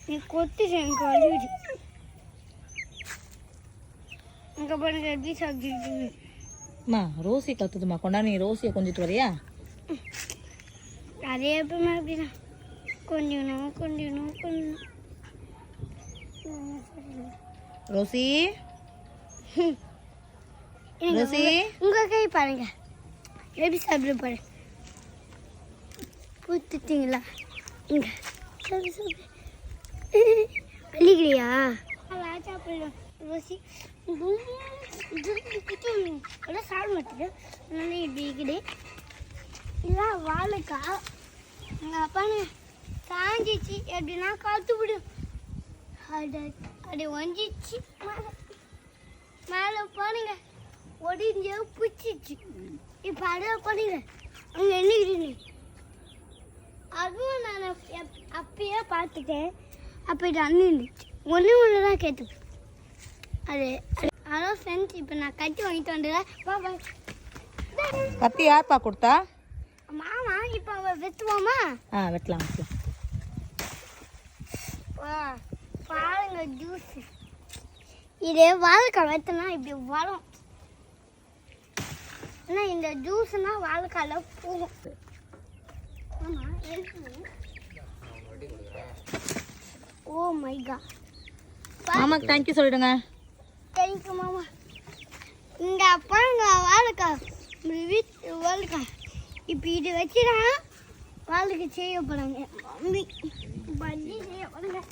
நீ கொத்து எனக்கு அழுகுது. அங்கே பாருங்க எப்படி சாப்பிட்டுட்டு ரோசி கத்துதுமா. கொண்டா நீ ரோசியை கொஞ்சிட்டு வரியா? அதே எப்பவுமே அப்படிதான். கொஞ்சணும் கொஞ்சணும் கொஞ்சணும். ரோசி ரோசி உங்க கை பாருங்க எப்படி சாப்பிட பாருங்க. பூத்துட்டீங்களா? இங்க சாப்பிடு சாப்பிடு. அழிக்கிறியா? சாப்பிடலாம் ரோசி. எல்லாம் சாப்பிட மாட்டேது. அதனால இப்படி இருக்குது. இதான் வாழைக்கா. எங்கள் அப்பான்னு காஞ்சிச்சு எப்படின்னா காத்து விடும். அது ஒஞ்சிச்சு மேலே போனீங்க ஒடிஞ்சு பிடிச்சிச்சு. இப்போ அதில் போனீங்க அங்கே என்னைக்குறீங்க. அதுவும் நான் அப்பயே பார்த்துட்டேன். அப்போ இது அண்ணிருந்துச்சு. ஒன்று தான் கேட்டுப்பேன். அது ஹலோ ஃப்ரெண்ட்ஸ், இப்போ நான் கட்டி வாங்கிட்டு வந்துடுறேன். பாப்பா கத்தி யார்ப்பா கொடுத்தா? மாமா. இப்போ வெட்டுவோமா? வெட்டலாம் வெட்டலாம். பாருங்க ஜூஸ். இதே வாழைக்காய் வெட்டினா இப்படி வரும். ஆனால் இந்த ஜூஸ்னா வாழைக்காயில் போகும். ஆமாம் ஓ மை காட். மாமாக்கு தேங்க்யூ சொல்லிடுங்க. தேங்க்யூ மாமா. இங்கே அப்பாங்க வாழைக்காய் வீட்டு வாழைக்காய். இப்போ இது வச்சுனா வாழைக்காய் செய்ய போகிறாங்க. மம்மி பஜ்ஜி செய்ய போகிறாங்க.